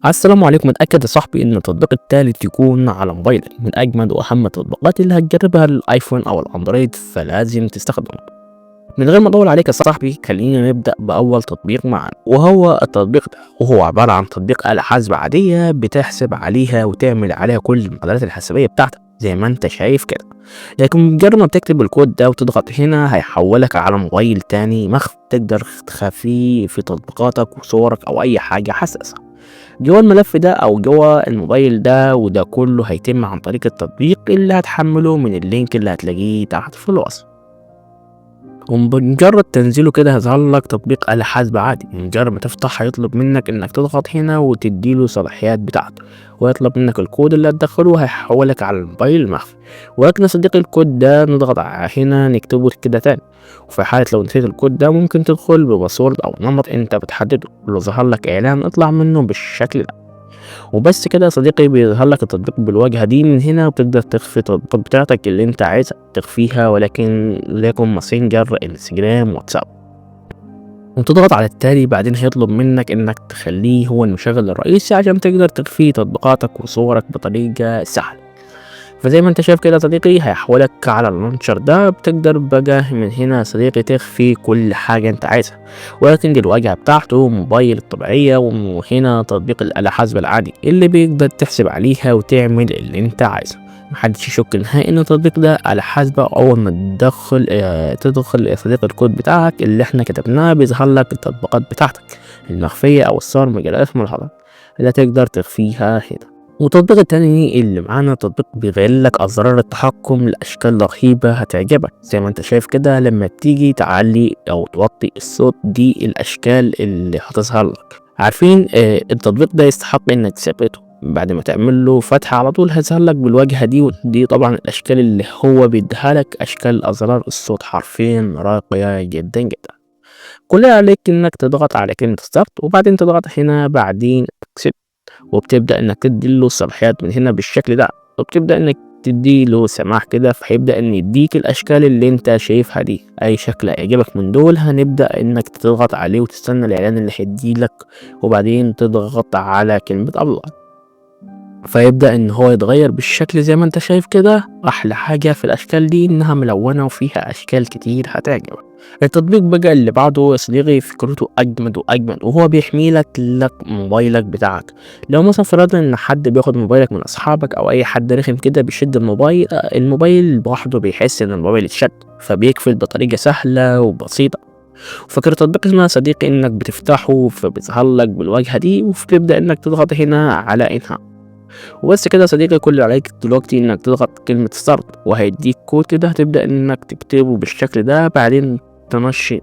السلام عليكم. اتأكد يا صاحبي ان التطبيق التالت يكون على موبايلك. من اجمد واهم التطبيقات اللي هتجربها الايفون او الاندرويد، فلازم تستخدمه. من غير ما اطول عليك يا صاحبي، خلينا نبدأ باول تطبيق معانا، وهو التطبيق ده. وهو عبارة عن تطبيق آلة حاسبة عادية بتحسب عليها وتعمل عليها كل المعادلات الحسابية بتاعتك زي ما انت شايف كده. لكن مجرد ما بتكتب الكود ده وتضغط هنا، هيحولك على موبايل تاني مخفي تقدر تخفيه في تطبيقاتك وصورك او اي حاجة حساسة جوه الملف ده او جوه الموبايل ده. وده كله هيتم عن طريق التطبيق اللي هتحمله من اللينك اللي هتلاقيه تحت في الوصف. وبمجرد تنزيله كده هيظهر لك تطبيق آلة حاسبة عادي. مجرد ما تفتح هيطلب منك انك تضغط هنا وتديله الصلاحيات بتاعته، ويطلب منك الكود اللي هتدخله وهيحولك على الموبايل المخفي. ولكن يا صديقي الكود ده نضغط على هنا نكتبه كده تاني. وفي حالة لو نسيت الكود ده ممكن تدخل بباسورد او نمط انت بتحدده، ولو ظهر لك اعلان اطلع منه بالشكل ده. وبس كده يا صديقي بيظهر لك التطبيق بالواجهة دي من هنا، وبتقدر تخفي التطبيقات بتاعتك اللي انت عايز تخفيها، وليكن ماسنجر، انستجرام، واتساب. وتضغط على التالي. بعدين هيطلب منك انك تخليه هو المشغل الرئيسي عشان تقدر تخفي تطبيقاتك وصورك بطريقة سهلة. فزي ما انت شايف كده يا صديقي هيحولك على اللانشر ده. بتقدر بقى من هنا يا صديقي تخفي كل حاجة انت عايزها، ولكن دي الواجهة بتاعته موبايل الطبيعية. وهنا تطبيق الآلة الحاسبة العادي اللي بيقدر تحسب عليها وتعمل اللي انت عايزه. محدش يشك نهائي ان التطبيق ده آلة حاسبة. اول ما تدخل يا صديقي الكود بتاعك اللي احنا كتبناه بيظهر لك التطبيقات بتاعتك المخفية او الصور مجالات ملاحظة اللي تقدر تخفيها هنا. والتطبيق التاني اللي معانا تطبيق بيغير لك أزرار التحكم لأشكال رهيبة هتعجبك. زي ما انت شايف كده لما تيجي تعلي أو توطي الصوت، دي الأشكال اللي هتظهر لك. عارفين التطبيق ده يستحق إنك تثبته. بعد ما تعمل له فتح على طول هيظهر لك بالواجهة دي. ودي طبعا الأشكال اللي هو بيديها لك، أشكال أزرار الصوت حرفيا راقية جدا جدا. كل اللي عليك إنك تضغط على كلمة ستارت، وبعدين تضغط هنا بعدين accept. وبتبدأ انك تديله الصلاحيات من هنا بالشكل ده، وبتبدأ انك تديله سماح كده، فهيبدأ ان يديك الاشكال اللي انت شايفها دي. اي شكل يعجبك من دول هنبدأ انك تضغط عليه وتستنى الاعلان اللي هيديلك، وبعدين تضغط على كلمة ابلاي، فيبدأ ان هو يتغير بالشكل زي ما انت شايف كده. احلى حاجة في الاشكال دي انها ملونة وفيها اشكال كتير هتعجبك. التطبيق بقى اللي بعده يا صديقي فكرته اجمد واجمد، وهو بيحمي لك موبايلك بتاعك. لو مثلا فرضنا ان حد بياخد موبايلك من اصحابك او اي حد رخم كده بيشد الموبايل، الموبايل لوحده بيحس ان الموبايل اتشد، فبيقفل بطريقة سهلة وبسيطة. فكرة التطبيق اسمها يا صديقي انك بتفتحه فبيظهر لك بالواجهة دي، وبتبدأ انك تضغط هنا على انهاء. وبس كده يا صديقي كل اللي عليك دلوقتي انك تضغط كلمة ستارت، وهيديك كود كده هتبدأ انك تكتبه بالشكل ده. تنشط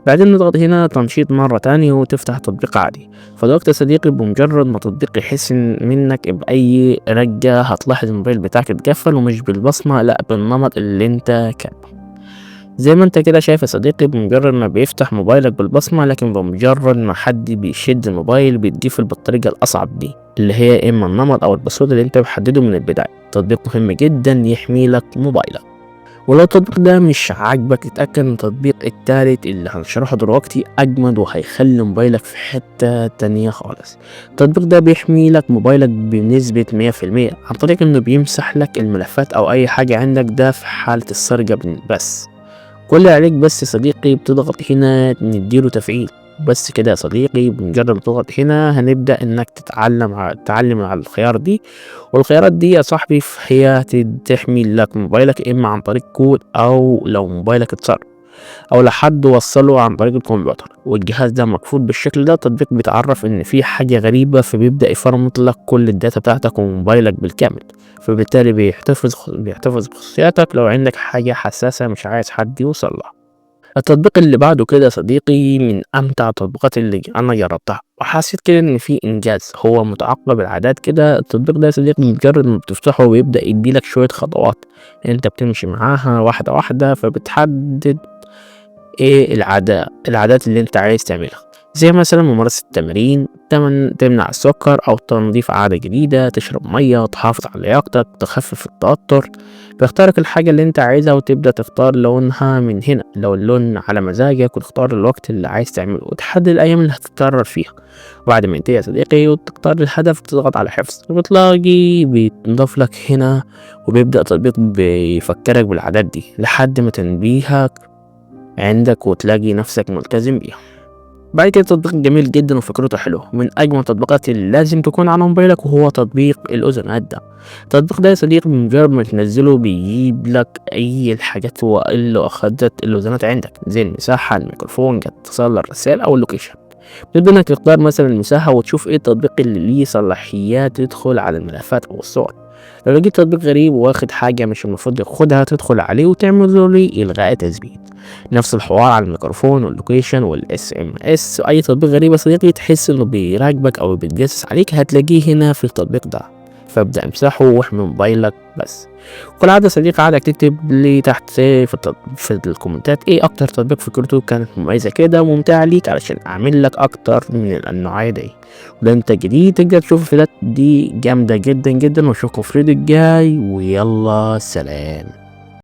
بعدين نضغط هنا تنشيط مرة تانية وتفتح التطبيق عادي. فدلوقتي يا صديقي بمجرد ما التطبيق يحس منك بأي رجة هتلاحظ الموبايل بتاعك اتقفل، ومش بالبصمة لأ بالنمط اللي انت كاتبه. زي ما انت كده شايف يا صديقي بمجرد ما بيفتح موبايلك بالبصمة، لكن بمجرد ما حد بيشد الموبايل بيتقفل بالطريقة الأصعب دي، اللي هي إما النمط أو الباسورد اللي انت محدده من البداية. تطبيق مهم جدا يحمي لك موبايلك. ولو التطبيق ده مش عاجبك اتأكد ان التطبيق التالت اللي هنشرحه دلوقتي أجمد وهيخلي موبايلك في حتة تانية خالص. التطبيق ده بيحمي لك موبايلك بنسبة 100% عن طريق انه بيمسح لك الملفات أو أي حاجة عندك، ده في حالة السرقة بس. كل اللي عليك بس يا صديقي بتضغط هنا نديله تفعيل. بس كده يا صديقي بمجرد ما تضغط هنا هنبدأ انك تتعلم على الخيار دي. والخيارات دي يا صاحبي هي تحمي لك موبايلك اما عن طريق كود، او لو موبايلك اتسرق، او لحد وصله عن طريق الكمبيوتر والجهاز ده مقفول بالشكل ده. التطبيق بيتعرف ان في حاجة غريبة، فبيبدأ يفرمط لك كل الداتا بتاعتك وموبايلك بالكامل. فبالتالي بيحتفظ بخصوصياتك لو عندك حاجة حساسة مش عايز حد يوصل لها. التطبيق اللي بعده كده يا صديقي من امتع التطبيقات اللي انا جربتها، وحسيت كده ان في انجاز. هو متعقب العادات كده. التطبيق ده يا صديقي مجرد ما بتفتحه بيبدأ يديلك شوية خطوات انت بتمشي معاها واحدة واحدة، فبتحدد ايه العادات اللي انت عايز تعملها. زي مثلا ممارسة التمارين، تمنع السكر أو تنظيف عادة جديدة، تشرب مية، تحافظ على لياقتك، تخفف التوتر. بيختارك الحاجة اللي انت عايزها وتبدأ تختار لونها من هنا، لو اللون على مزاجك، وتختار الوقت اللي عايز تعمله، وتحدد الأيام اللي هتتكرر فيها. وبعد ما ينتهي يا صديقي وتختار الهدف، تضغط على حفظ، وبتلاقي بيتضاف لك هنا، وبيبدأ تطبيق بيفكرك بالعادات دي لحد ما تنبيهك عندك وتلاقي نفسك ملتزم بيها. بعد كده تطبيق جميل جدا وفكرته حلوة، من أجمل التطبيقات اللي لازم تكون على موبايلك، وهو تطبيق الأذونات ده. التطبيق ده يا صديقي بمجرد ما تنزله بيجيب لك أي الحاجات اللي أخدت الأذونات عندك، زي المساحة، الميكروفون، اتصال الرسائل أو اللوكيشن. تبدأ إنك تختار مثلا المساحة وتشوف إيه التطبيق اللي ليه صلاحيات تدخل على الملفات أو الصور. لو لقيت تطبيق غريب واخد حاجة مش المفروض ياخدها، تدخل عليه وتعمل له إلغاء تثبيت. نفس الحوار على الميكروفون واللوكيشن والاس ام اس. اي تطبيق غريب يا صديقي تحس انه بيراقبك او بيتجسس عليك، هتلاقيه هنا في التطبيق ده، فابدأ امسحه واحمي موبايلك بس. وكل عادة صديقي عادك تكتب لي تحت في الكومنتات ايه اكتر تطبيق فكرته كانت مميزة كده وممتعة ليك، علشان اعمل لك اكتر من النوعية دي. ولو انت جديد تقدر تشوف الفيديوهات دي جامدة جدا جدا، واشوفكم في الفيديو الجاي، ويلا سلام.